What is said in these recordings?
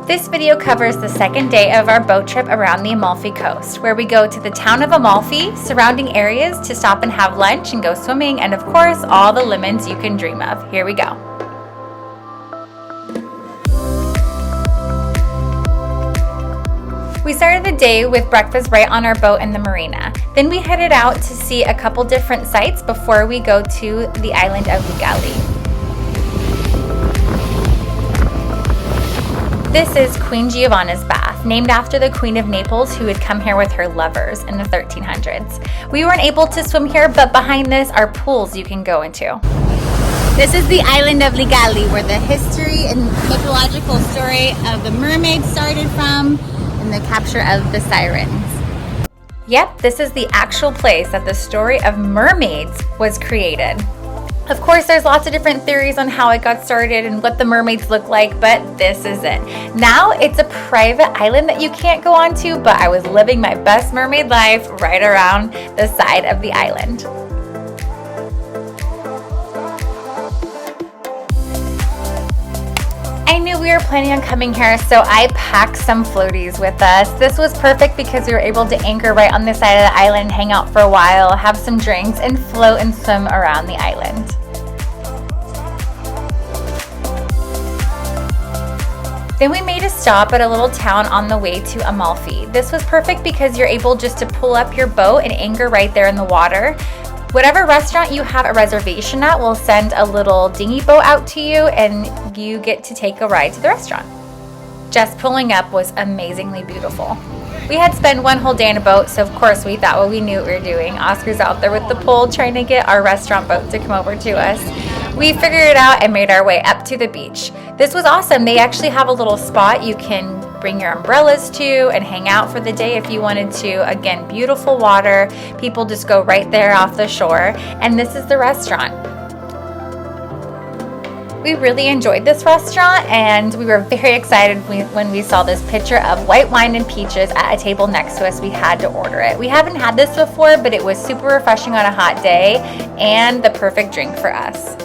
This video covers the second day of our boat trip around the Amalfi Coast, where we go to the town of Amalfi, surrounding areas to stop and have lunch and go swimming, and of course, all the lemons you can dream of. Here we go. We started the day with breakfast right on our boat in the marina. Then we headed out to see a couple different sites before we go to the island of Li Galli. This is Queen Giovanna's bath, named after the Queen of Naples who had come here with her lovers in the 1300s. We weren't able to swim here, but behind this are pools you can go into. This is the island of Li Galli, where the history and mythological story of the mermaids started from, and the capture of the sirens. Yep, this is the actual place that the story of mermaids was created. Of course, there's lots of different theories on how it got started and what the mermaids look like, but this is it. Now it's a private island that you can't go onto, but I was living my best mermaid life right around the side of the island. I knew we were planning on coming here, so I packed some floaties with us. This was perfect because we were able to anchor right on the side of the island, hang out for a while, have some drinks, and float and swim around the island. Then we made a stop at a little town on the way to Amalfi. This was perfect because you're able just to pull up your boat and anchor right there in the water. Whatever restaurant you have a reservation at will send a little dinghy boat out to you and you get to take a ride to the restaurant. Just pulling up was amazingly beautiful. We had spent one whole day in a boat, so of course we thought, well, we knew what we were doing. Oscar's out there with the pole trying to get our restaurant boat to come over to us. We figured it out and made our way up to the beach. This was awesome. They actually have a little spot you can bring your umbrellas to and hang out for the day if you wanted to. Again, beautiful water. People just go right there off the shore. And this is the restaurant. We really enjoyed this restaurant and we were very excited when we saw this picture of white wine and peaches at a table next to us. We had to order it. We haven't had this before, but it was super refreshing on a hot day and the perfect drink for us.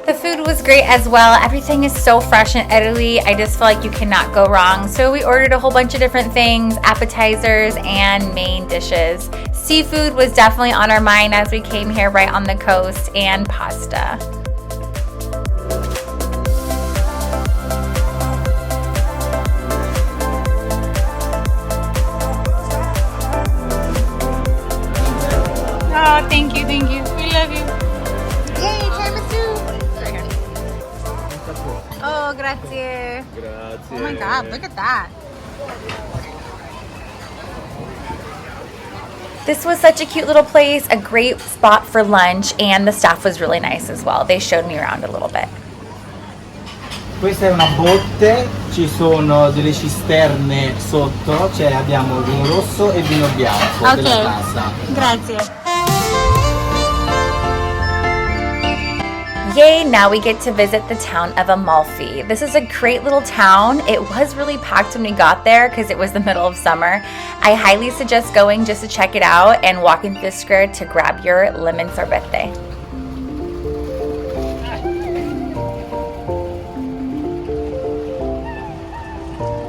The food was great as well. Everything is so fresh in Italy. I just feel like you cannot go wrong. So we ordered a whole bunch of different things, appetizers and main dishes. Seafood was definitely on our mind as we came here right on the coast, and pasta. Oh, thank you. We love you. Yay, tiramisu! Oh, grazie. Grazie. Oh my God, look at that. This was such a cute little place, a great spot for lunch, and the staff was really nice as well. They showed me around a little bit. Questa è una botte, ci sono delle cisterne sotto, cioè abbiamo vino rosso e vino bianco della casa. Grazie. Yay, now we get to visit the town of Amalfi. This is a great little town. It was really packed when we got there because it was the middle of summer. I highly suggest going just to check it out and walking through the square to grab your lemon sorbete.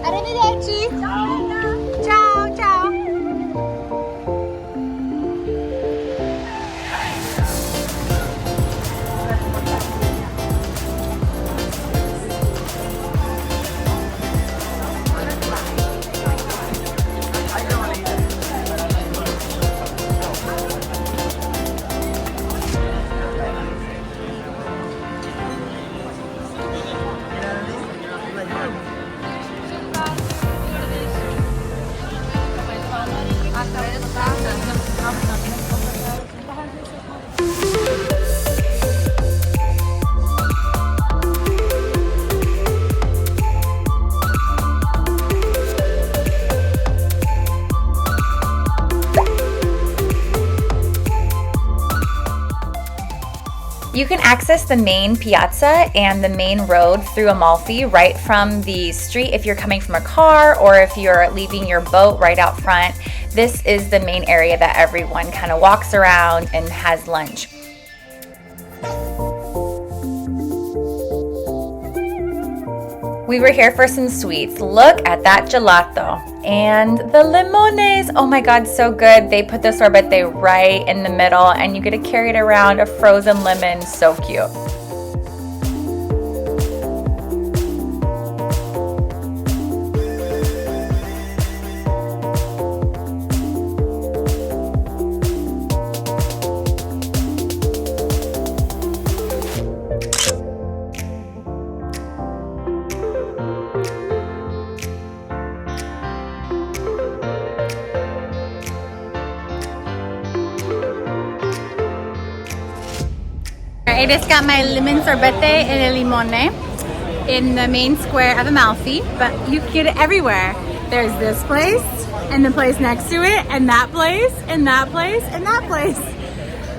Arrivederci. Ciao, ciao. You can access the main piazza and the main road through Amalfi right from the street if you're coming from a car or if you're leaving your boat right out front. This is the main area that everyone kind of walks around and has lunch. We were here for some sweets. Look at that gelato. And the limones, oh my God, so good. They put the sorbete right in the middle and you get to carry it around, a frozen lemon, so cute. I just got my lemon sorbete and a limone in the main square of Amalfi, but you can get it everywhere. There's this place, and the place next to it, and that place, and that place, and that place.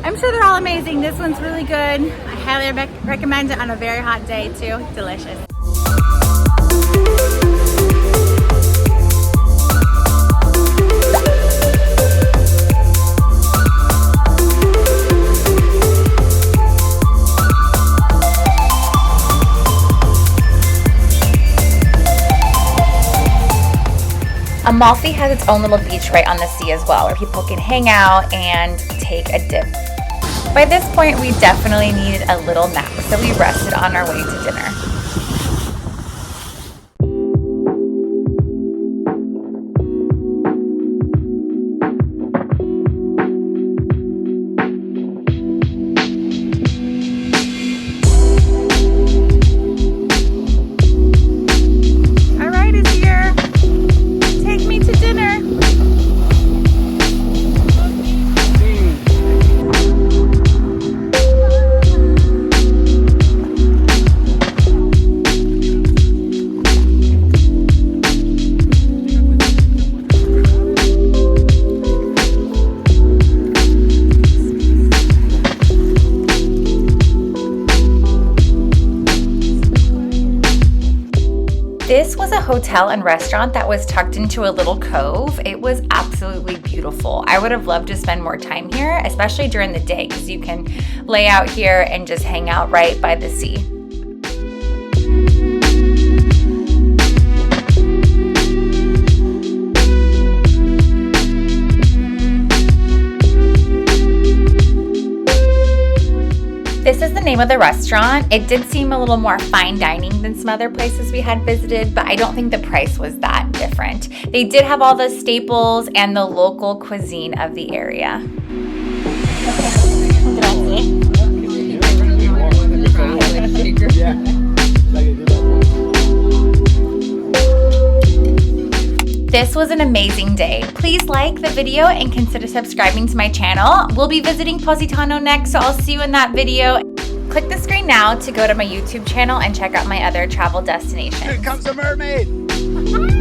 I'm sure they're all amazing. This one's really good. I highly recommend it on a very hot day too. Delicious. Amalfi has its own little beach right on the sea as well, where people can hang out and take a dip. By this point, we definitely needed a little nap, so we rested on our way to dinner. This was a hotel and restaurant that was tucked into a little cove. It was absolutely beautiful. I would have loved to spend more time here, especially during the day, because you can lay out here and just hang out right by the sea. This is the name of the restaurant. It did seem a little more fine dining than some other places we had visited, but I don't think the price was that different. They did have all the staples and the local cuisine of the area. This was an amazing day. Please like the video and consider subscribing to my channel. We'll be visiting Positano next, so I'll see you in that video. Click the screen now to go to my YouTube channel and check out my other travel destinations. Here comes a mermaid!